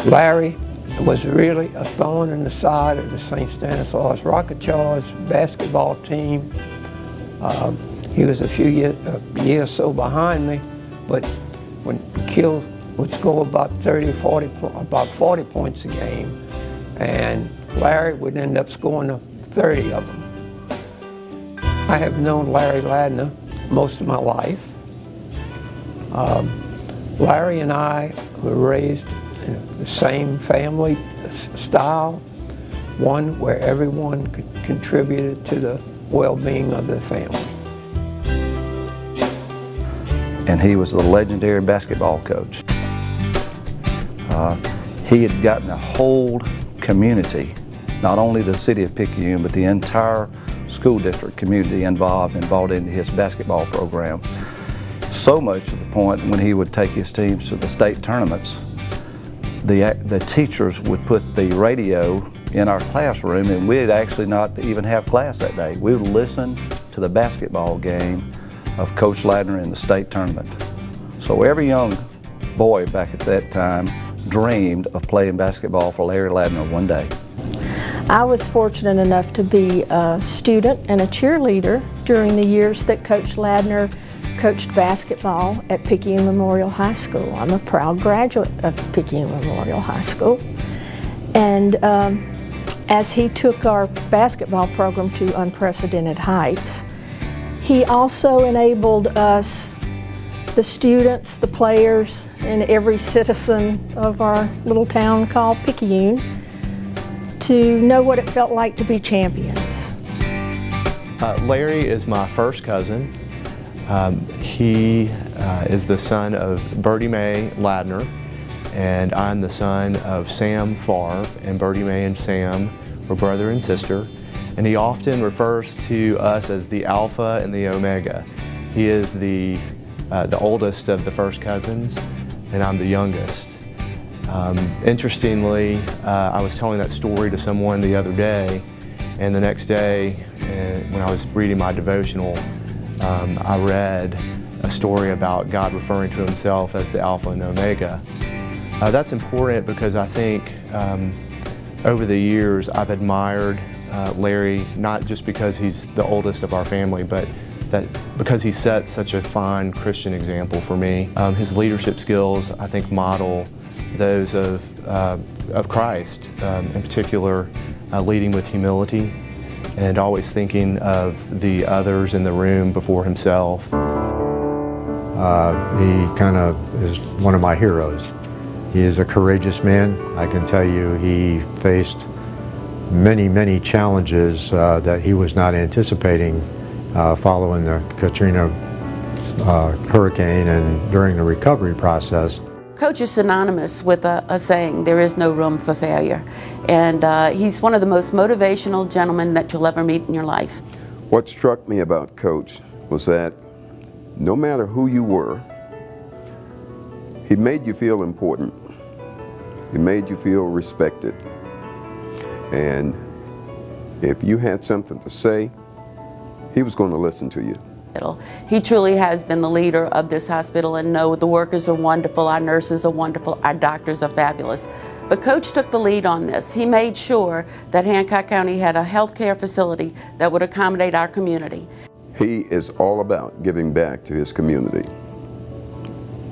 Larry was really a thorn in the side of the St. Stanislaus Rocketchars basketball team. He was a year or so behind me, but when Kill would score about 40 points a game, and Larry would end up scoring 30 of them. I have known Larry Ladner most of my life. Larry and I were raised in the same family style, one where everyone contributed to the well-being of the family. And he was the legendary basketball coach. He had gotten the whole community, not only the city of Picayune, but the entire school district community involved and bought into his basketball program. So much to the point when he would take his teams to the state tournaments, the teachers would put the radio in our classroom, and we'd actually not even have class that day. We would listen to the basketball game of Coach Ladner in the state tournament. So every young boy back at that time dreamed of playing basketball for Larry Ladner one day. I was fortunate enough to be a student and a cheerleader during the years that Coach Ladner coached basketball at Picayune Memorial High School. I'm a proud graduate of Picayune Memorial High School. And as he took our basketball program to unprecedented heights, he also enabled us, the students, the players, and every citizen of our little town called Picayune to know what it felt like to be champions. Larry is my first cousin. He is the son of Bertie Mae Ladner, and I'm the son of Sam Favre, and Bertie Mae and Sam were brother and sister. And he often refers to us as the Alpha and the Omega. He is the oldest of the first cousins, and I'm the youngest. Interestingly, I was telling that story to someone the other day, and the next day, when I was reading my devotional, I read a story about God referring to himself as the Alpha and Omega. That's important because I think over the years I've admired Larry, not just because he's the oldest of our family, but because he set such a fine Christian example for me. His leadership skills, I think, model those of Christ, in particular leading with humility and always thinking of the others in the room before himself. He kind of is one of my heroes. He is a courageous man. I can tell you he faced many, many challenges that he was not anticipating following the Katrina hurricane and during the recovery process. Coach is synonymous with a saying, there is no room for failure. And he's one of the most motivational gentlemen that you'll ever meet in your life. What struck me about Coach was that no matter who you were, he made you feel important. He made you feel respected. And if you had something to say, he was going to listen to you. He truly has been the leader of this hospital, and no, the workers are wonderful, our nurses are wonderful, our doctors are fabulous. But Coach took the lead on this. He made sure that Hancock County had a health care facility that would accommodate our community. He is all about giving back to his community.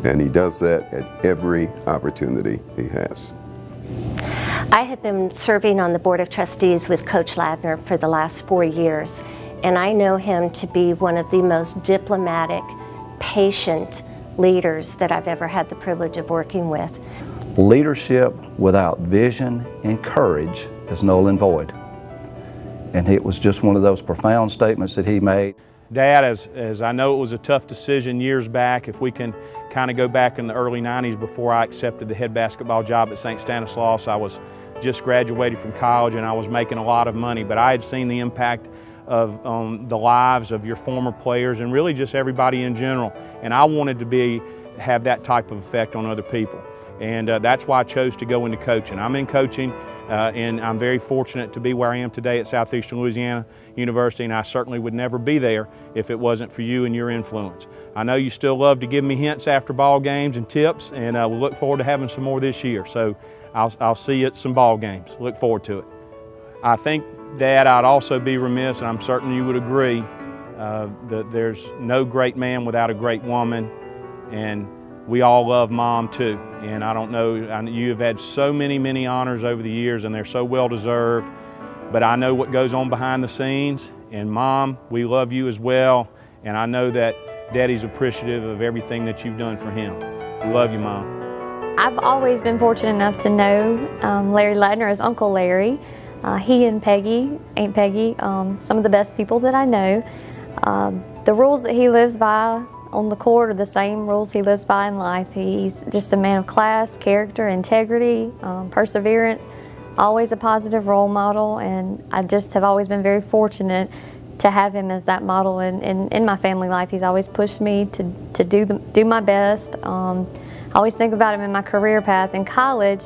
And he does that at every opportunity he has. I have been serving on the Board of Trustees with Coach Ladner for the last 4 years, and I know him to be one of the most diplomatic, patient leaders that I've ever had the privilege of working with. Leadership without vision and courage is null and void. And it was just one of those profound statements that he made. Dad, as I know it was a tough decision years back, if we can kind of go back in the early 90s before I accepted the head basketball job at St. Stanislaus, I was just graduated from college and I was making a lot of money, but I had seen the impact of the lives of your former players and really just everybody in general. And I wanted to have that type of effect on other people. And that's why I chose to go into coaching. I'm in coaching and I'm very fortunate to be where I am today at Southeastern Louisiana University, and I certainly would never be there if it wasn't for you and your influence. I know you still love to give me hints after ball games and tips, and we look forward to having some more this year. So I'll see you at some ball games. Look forward to it. I think, Dad, I'd also be remiss, and I'm certain you would agree, that there's no great man without a great woman, and we all love Mom too. And I don't know, you have had so many honors over the years, and they're so well deserved, but I know what goes on behind the scenes, and Mom, we love you as well, and I know that Daddy's appreciative of everything that you've done for him. We love you, Mom. I've always been fortunate enough to know Larry Ladner as Uncle Larry. He and Peggy, Aunt Peggy, some of the best people that I know. The rules that he lives by on the court are the same rules he lives by in life. He's just a man of class, character, integrity, perseverance, always a positive role model, and I just have always been very fortunate to have him as that model in my family life. He's always pushed me to do my best. I always think about him in my career path. In college,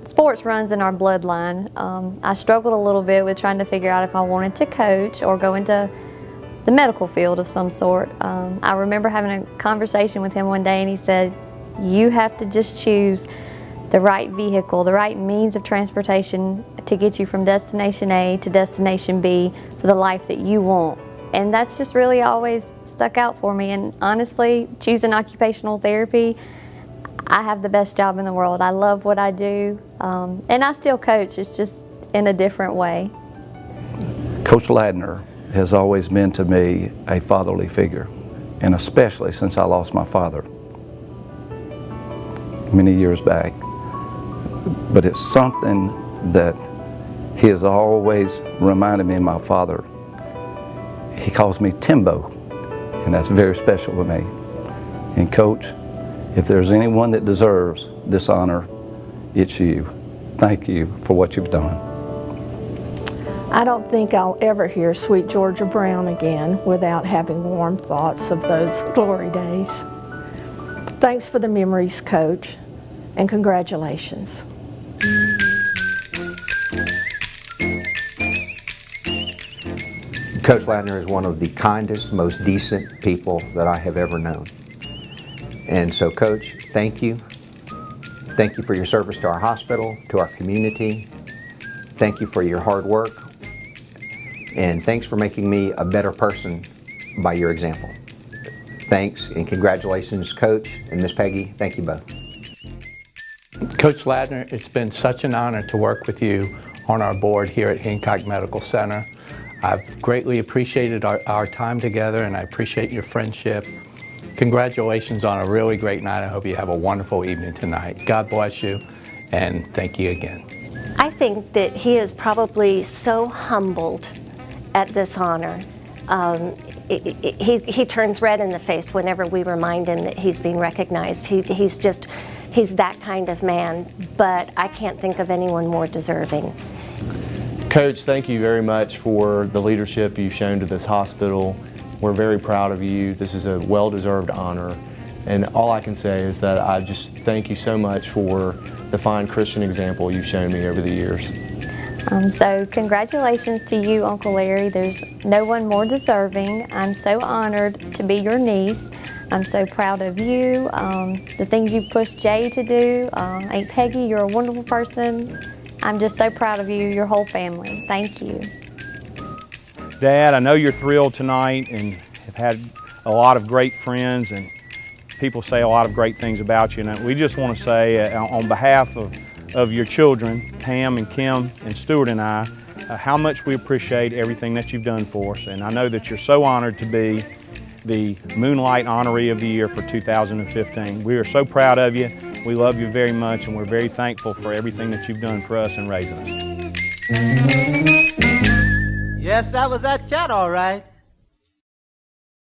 sports runs in our bloodline. I struggled a little bit with trying to figure out if I wanted to coach or go into the medical field of some sort. I remember having a conversation with him one day, and he said, you have to just choose the right vehicle, the right means of transportation to get you from destination A to destination B for the life that you want. And that's just really always stuck out for me. And honestly, choosing occupational therapy, I have the best job in the world. I love what I do, and I still coach. It's just in a different way. Coach Ladner has always been to me a fatherly figure, and especially since I lost my father many years back. But it's something that he has always reminded me of my father. He calls me Timbo, and that's very special to me. And Coach, if there's anyone that deserves this honor, it's you. Thank you for what you've done. I don't think I'll ever hear Sweet Georgia Brown again without having warm thoughts of those glory days. Thanks for the memories, Coach, and congratulations. Coach Ladner is one of the kindest, most decent people that I have ever known. And so, Coach, thank you. Thank you for your service to our hospital, to our community. Thank you for your hard work. And thanks for making me a better person by your example. Thanks and congratulations, Coach and Miss Peggy. Thank you both. Coach Ladner, it's been such an honor to work with you on our board here at Hancock Medical Center. I've greatly appreciated our time together, and I appreciate your friendship. Congratulations on a really great night. I hope you have a wonderful evening tonight. God bless you, and thank you again. I think that he is probably so humbled at this honor. He turns red in the face whenever we remind him that he's being recognized. He's that kind of man, but I can't think of anyone more deserving. Coach, thank you very much for the leadership you've shown to this hospital. We're very proud of you. This is a well-deserved honor. And all I can say is that I just thank you so much for the fine Christian example you've shown me over the years. So congratulations to you, Uncle Larry. There's no one more deserving. I'm so honored to be your niece. I'm so proud of you, the things you've pushed Jay to do. Aunt Peggy, you're a wonderful person. I'm just so proud of you, your whole family. Thank you. Dad, I know you're thrilled tonight and have had a lot of great friends, and people say a lot of great things about you. And we just want to say on behalf of your children, Pam and Kim and Stuart and I, how much we appreciate everything that you've done for us. And I know that you're so honored to be the Moonlight Honoree of the Year for 2015. We are so proud of you. We love you very much, and we're very thankful for everything that you've done for us and raising us. Yes, that was that cat, all right.